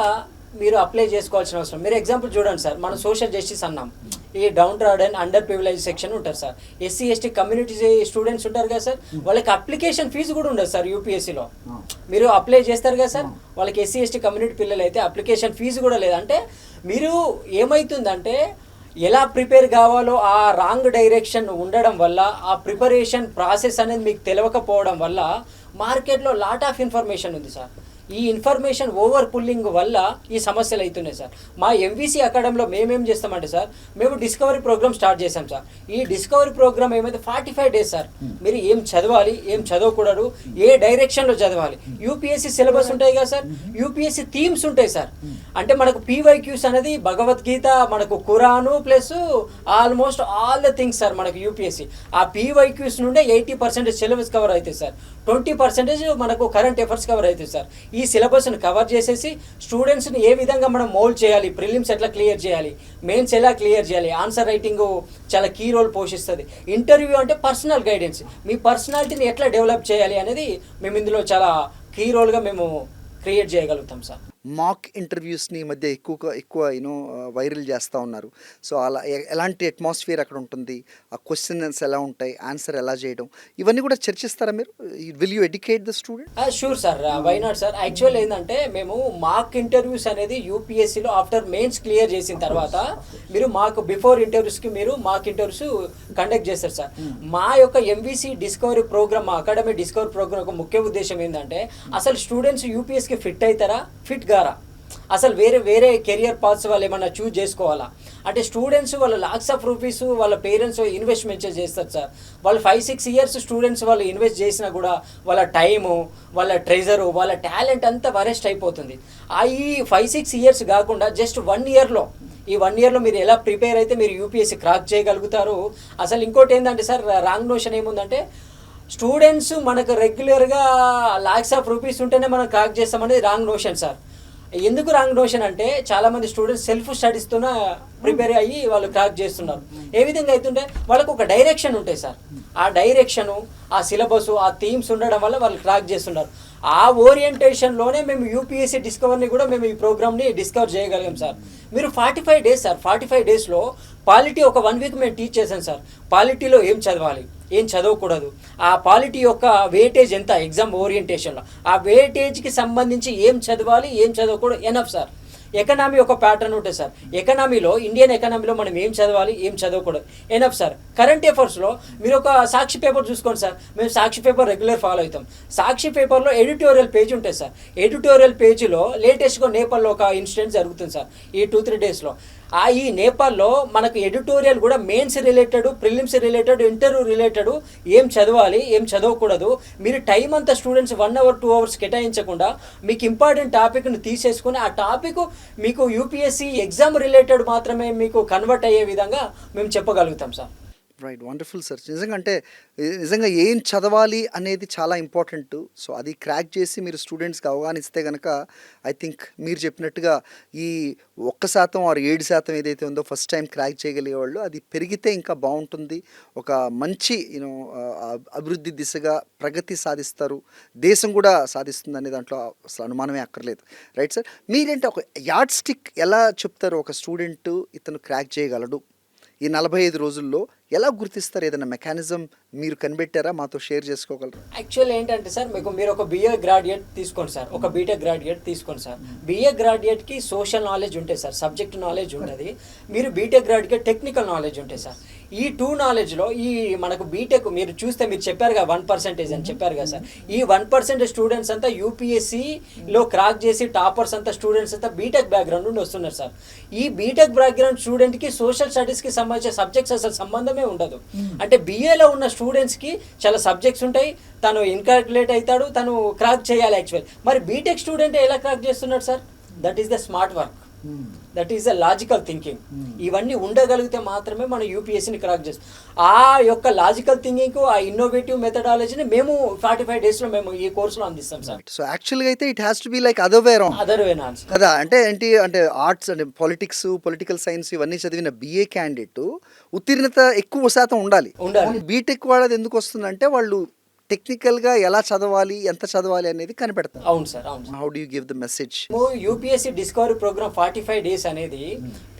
మీరు అప్లై చేసుకోవాల్సిన అవసరం. మీరు ఎగ్జాంపుల్ చూడండి సార్, మనం సోషల్ జస్టిస్ అన్నాం, ఈ down trodden under privilege section ఉంటారు sir. SC ST community students ఉంటారు కదా సార్, వాళ్ళకి అప్లికేషన్ ఫీజు కూడా ఉండదు సార్ యూపీఎస్సీలో. మీరు అప్లై చేస్తారు కదా సార్, వాళ్ళకి ఎస్సీ ఎస్టీ కమ్యూనిటీ పిల్లలు అయితే అప్లికేషన్ ఫీజు కూడా లేదంటే మీరు ఏమవుతుందంటే ఎలా ప్రిపేర్ కావాలో ఆ రాంగ్ డైరెక్షన్ ఉండడం వల్ల, ఆ ప్రిపరేషన్ ప్రాసెస్ అనేది మీకు తెలియకపోవడం వల్ల మార్కెట్లో లాట్ ఆఫ్ ఇన్ఫర్మేషన్ ఉంది సార్. ఈ ఇన్ఫర్మేషన్ ఓవర్ పుల్లింగ్ వల్ల ఈ సమస్యలు అవుతున్నాయి సార్. మా ఎంవీసీ అకాడమీలో మేమేం చేస్తామంటే సార్, మేము డిస్కవరీ ప్రోగ్రామ్ స్టార్ట్ చేసాం సార్. ఈ డిస్కవరీ ప్రోగ్రామ్ ఏమైతే 45 డేస్ సార్, మీరు ఏం చదవాలి ఏం చదవకూడదు, ఏ డైరెక్షన్లో చదవాలి, యూపీఎస్సీ సిలబస్ ఉంటాయి కదా సార్, యూపీఎస్సీ థీమ్స్ ఉంటాయి సార్. అంటే మనకు పీవైక్యూస్ అనేది భగవద్గీత, మనకు Quran plus almost all the things sir. మనకు యూపీఎస్సీ ఆ పీవైక్యూస్ నుండే 80% సిలబస్ కవర్ అవుతుంది సార్, 20% మనకు కరెంట్ అఫైర్స్ కవర్ అవుతుంది సార్. ఈ సిలబస్ను కవర్ చేసేసి స్టూడెంట్స్ని ఏ విధంగా మనం మోల్డ్ చేయాలి, ప్రిలిమ్స్ ఎట్లా క్లియర్ చేయాలి, మెయిన్స్ ఎలా క్లియర్ చేయాలి, ఆన్సర్ రైటింగ్ చాలా కీ రోల్ పోషిస్తుంది. ఇంటర్వ్యూ అంటే పర్సనల్ గైడెన్స్, మీ పర్సనాలిటీని ఎట్లా డెవలప్ చేయాలి అనేది మేము ఇందులో చాలా కీ రోల్గా మేము క్రియేట్ చేయగలుగుతాం సార్. మాక్ ఇంటర్వ్యూస్ని ఈ మధ్య ఎక్కువ వైరల్ చేస్తూ ఉన్నారు. సో అలా ఎలాంటి అట్మాస్ఫియర్ అక్కడ ఉంటుంది, ఆ క్వశ్చన్స్ ఎలా ఉంటాయి, ఆన్సర్ ఎలా చేయడం, ఇవన్నీ కూడా చర్చిస్తారా మీరు? Will you educate the student? Sure sir, why not sir. Actual ఏంటంటే మేము మాక్ ఇంటర్వ్యూస్ అనేది యూపీఎస్సీలో ఆఫ్టర్ మెయిన్స్ క్లియర్ చేసిన తర్వాత మీరు మాకు బిఫోర్ ఇంటర్వ్యూస్కి మీరు మాక్ ఇంటర్వ్యూస్ కండక్ట్ చేస్తారు సార్. మా యొక్క ఎంవీసీ డిస్కవరీ ప్రోగ్రామ్, మా అకాడమీ డిస్కవరీ ప్రోగ్రామ్ ఒక ముఖ్య ఉద్దేశం ఏంటంటే అసలు స్టూడెంట్స్ యూపీఎస్కి ఫిట్ అవుతారా, ఫిట్ గారా, అసలు వేరే కెరియర్ పాత్స్ వాళ్ళు ఏమన్నా చూజ్ చేసుకోవాలా అంటే స్టూడెంట్స్ వాళ్ళు లాక్స్ ఆఫ్ రూపీస్ వాళ్ళ పేరెంట్స్ ఇన్వెస్ట్మెంట్ చేస్తారు సార్. వాళ్ళు 5-6 ఇయర్స్ స్టూడెంట్స్ వాళ్ళు ఇన్వెస్ట్ చేసినా కూడా వాళ్ళ టైము, వాళ్ళ ట్రెజరు, వాళ్ళ టాలెంట్ అంతా వరెస్ట్ అయిపోతుంది. ఈ 5-6 ఇయర్స్ కాకుండా జస్ట్ 1 ఇయర్లో, ఈ 1 ఇయర్లో మీరు ఎలా ప్రిపేర్ అయితే మీరు యూపీఎస్సీ క్రాక్ చేయగలుగుతారు. అసలు ఇంకోటి ఏంటంటే సార్, రాంగ్ నోషన్ ఏముందంటే స్టూడెంట్స్ మనకు రెగ్యులర్గా లాక్స్ ఆఫ్ రూపీస్ ఉంటేనే మనం క్రాక్ చేస్తామనేది రాంగ్ నోషన్ సార్. ఎందుకు రాంగ్ నోషన్ అంటే చాలామంది స్టూడెంట్స్ సెల్ఫ్ స్టడీస్తోనే ప్రిపేర్ అయ్యి వాళ్ళు క్రాక్ చేస్తున్నారు. ఏ విధంగా అవుతుంటే వాళ్ళకు ఒక డైరెక్షన్ ఉంటాయి సార్, ఆ డైరెక్షను, ఆ సిలబస్, ఆ థీమ్స్ ఉండడం వల్ల వాళ్ళు క్రాక్ చేస్తున్నారు. ఆ ఓరియంటేషన్లోనే మేము యూపీఎస్సీ డిస్కవర్ని కూడా మేము ఈ ప్రోగ్రామ్ని డిస్కవర్ చేయగలిగాం సార్. మీరు 45 డేస్ సార్, 45 డేస్లో పాలిటీ ఒక 1 వీక్ మేము టీచ్ చేశాం సార్. పాలిటీలో ఏం చదవాలి ఏం చదవకూడదు, ఆ పాలిటీ యొక్క వెయిటేజ్ ఎంత ఎగ్జామ్ ఓరియంటేషన్లో, ఆ వెయిటేజ్కి సంబంధించి ఏం చదవాలి ఏం చదవకూడదు ఎనఫ్ సార్. ఎకనామీ ఒక ప్యాటర్న్ ఉంటుంది సార్. ఎకనామీలో ఇండియన్ ఎకనామీలో మనం ఏం చదవాలి ఏం చదవకూడదు ఎనఫ్ సార్. కరెంట్ అఫైర్స్లో మీరు ఒక సాక్షి పేపర్ చూసుకోండి సార్. మేము సాక్షి పేపర్ రెగ్యులర్ ఫాలో అవుతాం. సాక్షి పేపర్లో ఎడిటోరియల్ పేజ్ ఉంటుంది సార్. ఎడిటోరియల్ పేజీలో లేటెస్ట్గా నేపాల్లో ఒక ఇన్సిడెంట్ జరుగుతుంది సార్ ఈ 2-3 డేస్లో. ఈ నేపాల్లో మనకు ఎడిటోరియల్ కూడా mains related, prelims related, interview related ఏం చదవాలి ఏం చదవకూడదు, మీరు టైం అంతా స్టూడెంట్స్ 1 hour 2 hours కేటాయించకుండా మీకు ఇంపార్టెంట్ టాపిక్ను తీసేసుకుని ఆ టాపిక్ మీకు యూపీఎస్సీ ఎగ్జామ్ రిలేటెడ్ మాత్రమే మీకు కన్వర్ట్ అయ్యే విధంగా మేము చెప్పగలుగుతాం సార్. Right, wonderful sir. నిజంగా అంటే నిజంగా ఏం చదవాలి అనేది చాలా ఇంపార్టెంట్. సో అది క్రాక్ చేసి మీరు స్టూడెంట్స్కి అవగాహన ఇస్తే కనుక ఐ థింక్ మీరు చెప్పినట్టుగా ఈ 1% ఆర్ 7% ఏదైతే ఉందో ఫస్ట్ టైం క్రాక్ చేయగలిగే వాళ్ళు అది పెరిగితే ఇంకా బాగుంటుంది. ఒక మంచి అభివృద్ధి దిశగా ప్రగతి సాధిస్తారు, దేశం కూడా సాధిస్తుంది అనే దాంట్లో అసలు అనుమానమే అక్కర్లేదు. రైట్ సార్, మీరేంటి ఒక యార్డ్ స్టిక్ ఎలా చెప్తారు ఒక స్టూడెంట్ ఇతను క్రాక్ చేయగలడు ఈ 45 రోజుల్లో ఎలా గుర్తిస్తారు? ఏదైనా మెకానిజం మీరు కనిపెట్టారా? మాతో షేర్ చేసుకోగలరు? యాక్చువల్ ఏంటంటే సార్, మీరు ఒక BA గ్రాడ్యుయేట్ తీసుకోండి సార్, ఒక బీటెక్ గ్రాడ్యుయేట్ తీసుకోండి సార్. BA గ్రాడ్యుయేట్కి సోషల్ నాలెడ్జ్ ఉంటుంది సార్, సబ్జెక్ట్ నాలెడ్జ్ ఉంటుంది. మీరు బీటెక్ గ్రాడ్యుయేట్ టెక్నికల్ నాలెడ్జ్ ఉంటుంది సార్. ఈ 2 నాలెడ్జ్లో ఈ మనకు బీటెక్ మీరు చూస్తే మీరు చెప్పారుగా 1% అని చెప్పారు కదా సార్. ఈ 1% స్టూడెంట్స్ అంతా యూపీఎస్సీలో క్రాక్ చేసి టాపర్స్ అంతా స్టూడెంట్స్ అంతా బీటెక్ బ్యాక్గ్రౌండ్ నుండి వస్తున్నారు సార్. ఈ బీటెక్ బ్యాక్గ్రౌండ్ స్టూడెంట్కి సోషల్ స్టడీస్కి సంబంధించిన సబ్జెక్ట్స్ అసలు సంబంధమే ఉండదు. అంటే BAలో ఉన్న స్టూడెంట్స్కి చాలా సబ్జెక్ట్స్ ఉంటాయి, తను ఇన్కాల్కులేట్ అవుతాడు, తను క్రాక్ చేయాలి యాక్చువల్. మరి బీటెక్ స్టూడెంట్ ఎలా క్రాక్ చేస్తున్నాడు sir? That is the smart work, that is the logical thinking. ఇవన్నీ ఉండగలిగితే మాత్రమే మనం యూపీఎస్సీని క్రాక్ చేస్తాం. ఆ యొక్క లాజికల్ థింకింగ్, ఆ ఇన్నోవేటివ్ మెథడాలజీని మేము 45 డేస్లో మేము ఈ కోర్సులో అందిస్తాం సార్. సో యాక్చువల్గా అయితే it has to be like other way around కదా. అంటే ఏంటి అంటే ఆర్ట్స్ అంటే పాలిటిక్స్, పొలిటికల్ సైన్స్ ఇవన్నీ చదివిన BA క్యాండిడేట్ ఉత్తీర్ణత ఎక్కువ శాతం ఉండాలి. బీటెక్ వాళ్ళది ఎందుకు వస్తుందంటే వాళ్ళు టెక్నికల్గా ఎలా చదవాలి, ఎంత చదవాలి అనేది కనిపెడతారు. అవును సార్, అవును. How do you give the message? UPSC discovery programme 45 days అనేది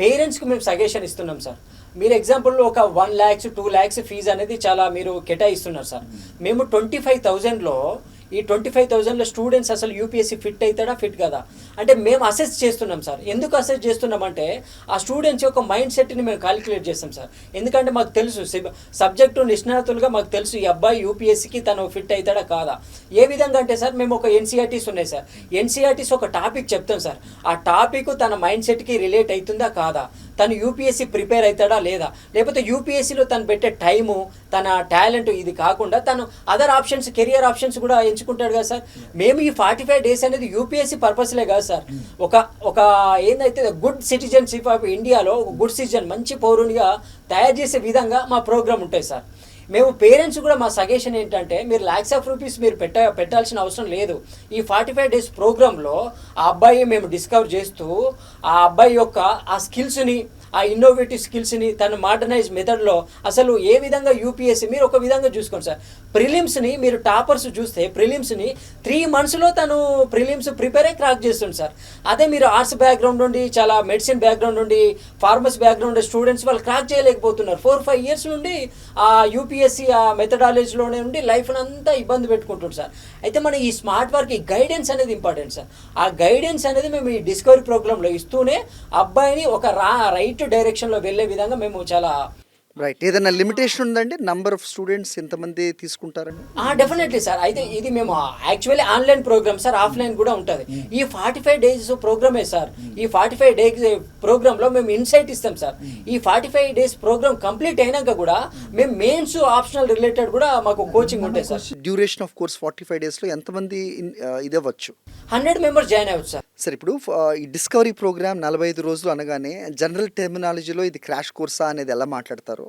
పేరెంట్స్కి మేము సజెషన్ ఇస్తున్నాం సార్. మీరు ఎగ్జాంపుల్ ఒక 1 lakhs 2 lakhs ఫీజు అనేది చాలా మీరు కేటాయిస్తున్నారు సార్. మేము 25,000లో ఈ 25,000లో స్టూడెంట్స్ అసలు యూపీఎస్సీ ఫిట్ అవుతాడా ఫిట్ కదా అంటే మేము అసెస్ చేస్తున్నాం సార్. ఎందుకు అసెస్ చేస్తున్నామంటే ఆ స్టూడెంట్స్ యొక్క మైండ్ సెట్ని మేము క్యాలిక్యులేట్ చేస్తాం సార్. ఎందుకంటే మాకు తెలుసు సబ్జెక్టు నిష్ణాతులుగా మాకు తెలుసు ఈ అబ్బాయి యూపీఎస్సీకి తను ఫిట్ అవుతాడా కాదా. ఏ విధంగా అంటే సార్ మేము ఒక ఎన్సీఆర్టీస్ ఉన్నాయి సార్. ఎన్సీఆర్టీస్ ఒక టాపిక్ చెప్తాం సార్. ఆ టాపిక్ తన మైండ్ సెట్కి రిలేట్ అవుతుందా కాదా, తను యూపీఎస్సీ ప్రిపేర్ అవుతాడా లేదా, లేకపోతే యూపీఎస్సీలో తను పెట్టే టైము, తన టాలెంట్ ఇది కాకుండా తను అదర్ ఆప్షన్స్, కెరియర్ ఆప్షన్స్ కూడా ఎంచుకుంటాడు కదా సార్. మేము ఈ 45 డేస్ అనేది యూపీఎస్సీ పర్పస్లే కాదు సార్. ఒక ఏందైతే గుడ్ సిటిజన్షిప్ ఆఫ్ ఇండియాలో ఒక గుడ్ సిటిజన్, మంచి పౌరునిగా తయారు చేసే విధంగా మా ప్రోగ్రామ్ ఉంటాయి సార్. మేము పేరెంట్స్ కూడా మా సజెషన్ ఏంటంటే మీరు lakhs of rupees మీరు పెట్టాల్సిన అవసరం లేదు. ఈ 45 డేస్ ప్రోగ్రాంలో ఆ అబ్బాయి మేము డిస్కవర్ చేస్తూ ఆ అబ్బాయి యొక్క ఆ స్కిల్స్ని, ఆ ఇన్నోవేటివ్ స్కిల్స్ని తను మోడర్నైజ్ మెథడ్లో అసలు ఏ విధంగా యూపీఎస్సీ మీరు ఒక విధంగా చూసుకోండి సార్. ప్రిలిమ్స్ని మీరు టాపర్స్ చూస్తే ప్రిలిమ్స్ని 3 monthsలో తను ప్రిలిమ్స్ ప్రిపేర్ అయ్యి క్రాక్ చేస్తుంది సార్. అదే మీరు ఆర్ట్స్ బ్యాక్గ్రౌండ్ నుండి, చాలా మెడిసిన్ బ్యాక్గ్రౌండ్ నుండి, ఫార్మసీ బ్యాక్గ్రౌండ్ స్టూడెంట్స్ వాళ్ళు క్రాక్ చేయలేకపోతున్నారు. 4-5 years నుండి ఆ యూపీఎస్సీ ఆ మెథడాలజీలోనే ఉండి లైఫ్ని అంతా ఇబ్బంది పెట్టుకుంటుంది సార్. అయితే మన ఈ స్మార్ట్ వర్క్, ఈ గైడెన్స్ అనేది ఇంపార్టెంట్ సార్. ఆ గైడెన్స్ అనేది మేము ఈ డిస్కవరీ ప్రోగ్రాంలో ఇస్తూనే అబ్బాయిని ఒక రైట్ డైరెక్షన్లో వెళ్ళే విధంగా మేము చాలా రైట్. ఏదైనా లిమిటేషన్ ఉందండి? నంబర్ ఆఫ్ స్టూడెంట్స్ ఎంతమంది తీసుకుంటారండి? Definitely sir. అయితే ఇది మేము actually online programme sir, offline కూడా ఉంటుంది. ఈ 45 days ప్రోగ్రామే సార్. ఈ 45 days ప్రోగ్రాంలో మేము ఇన్సైట్ ఇస్తాం సార్. ఈ 45 days ప్రోగ్రామ్ కంప్లీట్ అయినాక కూడా మేము మెయిన్స్, ఆప్షనల్ రిలేటెడ్ కూడా మాకు కోచింగ్ ఉంటుంది సార్. డ్యూరేషన్ ఆఫ్ కోర్స్ 45 daysలో ఎంతమంది ఇదవ్వచ్చు? 100 members జాయిన్ అవ్వచ్చు సార్. సార్ ఇప్పుడు ఈ డిస్కవరీ ప్రోగ్రామ్ 45 రోజులు అనగానే జనరల్ టెర్మినాలజీలో ఇది క్రాష్ కోర్సా అనేది ఎలా మాట్లాడతారో,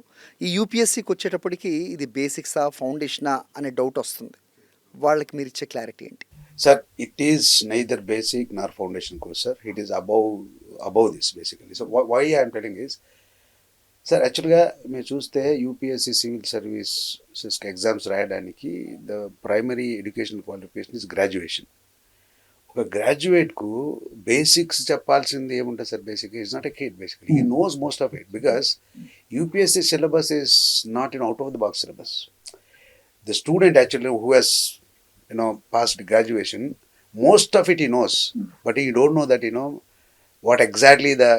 ఈ యూపీఎస్సీకి వచ్చేటప్పటికి ఇది బేసిక్సా ఫౌండేషనా అనే డౌట్ వస్తుంది. వాళ్ళకి మీరు ఇచ్చే క్లారిటీ ఏంటి? Sir, it is neither basic nor foundation course sir. It is above this basically. So why I'm telling is sir, యాక్చువల్గా మీరు చూస్తే యూపీఎస్సీ సివిల్ సర్వీసెస్ ఎగ్జామ్స్ రాయడానికి the primary education qualification is graduation. ఒక గ్రాడ్యుయేట్కు basics చెప్పాల్సింది ఏముంటుంది sir? Basic is not a kid, basically he knows most of it because UPSC syllabus is not in out of the box syllabus. The student actually who Hess passed graduation, most of it he knows, but he don't know that what exactly the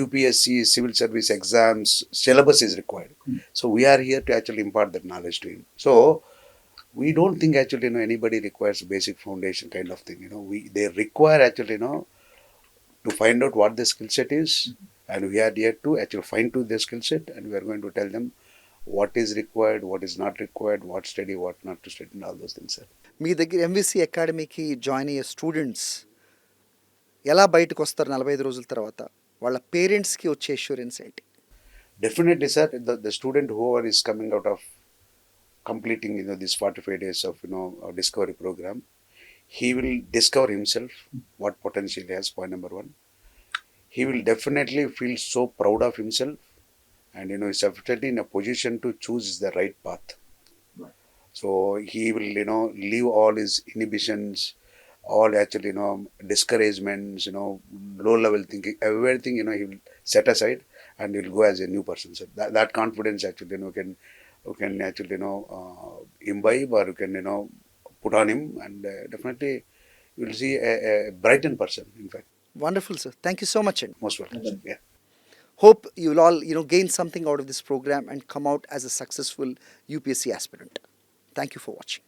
UPSC civil service exams syllabus is required. So we are here to actually impart that knowledge to him. So we don't think actually anybody requires basic foundation kind of thing. They require actually to find out what the skill set is, and we are here to actually fine tune their skill set, and we are going to tell them what is required, what is not required, what study, what not to study, and all those things, sir. మీ దగ్గర MVC అకాడమీకి join అయ్యే students ఎలా బయటకు వస్తారు 45 రోజుల తర్వాత? వాళ్ళ పేరెంట్స్కి వచ్చే అష్యూరెన్స్ ఏంటి? Definitely, sir. The student whoever is coming out of completing this 45 days of discovery program, he will discover himself what potential he has. Point number one, he will definitely feel so proud of himself, and is definitely in a position to choose the right path. So he will leave all his inhibitions, all actually discouragements, low level thinking, everything he will set aside, and he will go as a new person. So that confidence actually can actually imbibe, or you can put on him, and definitely you will see a brightened person, in fact. Wonderful sir, thank you so much అండి. Most welcome. Yeah. Hope you will all gain something out of this program and come out as a successful UPSC aspirant. Thank you for watching.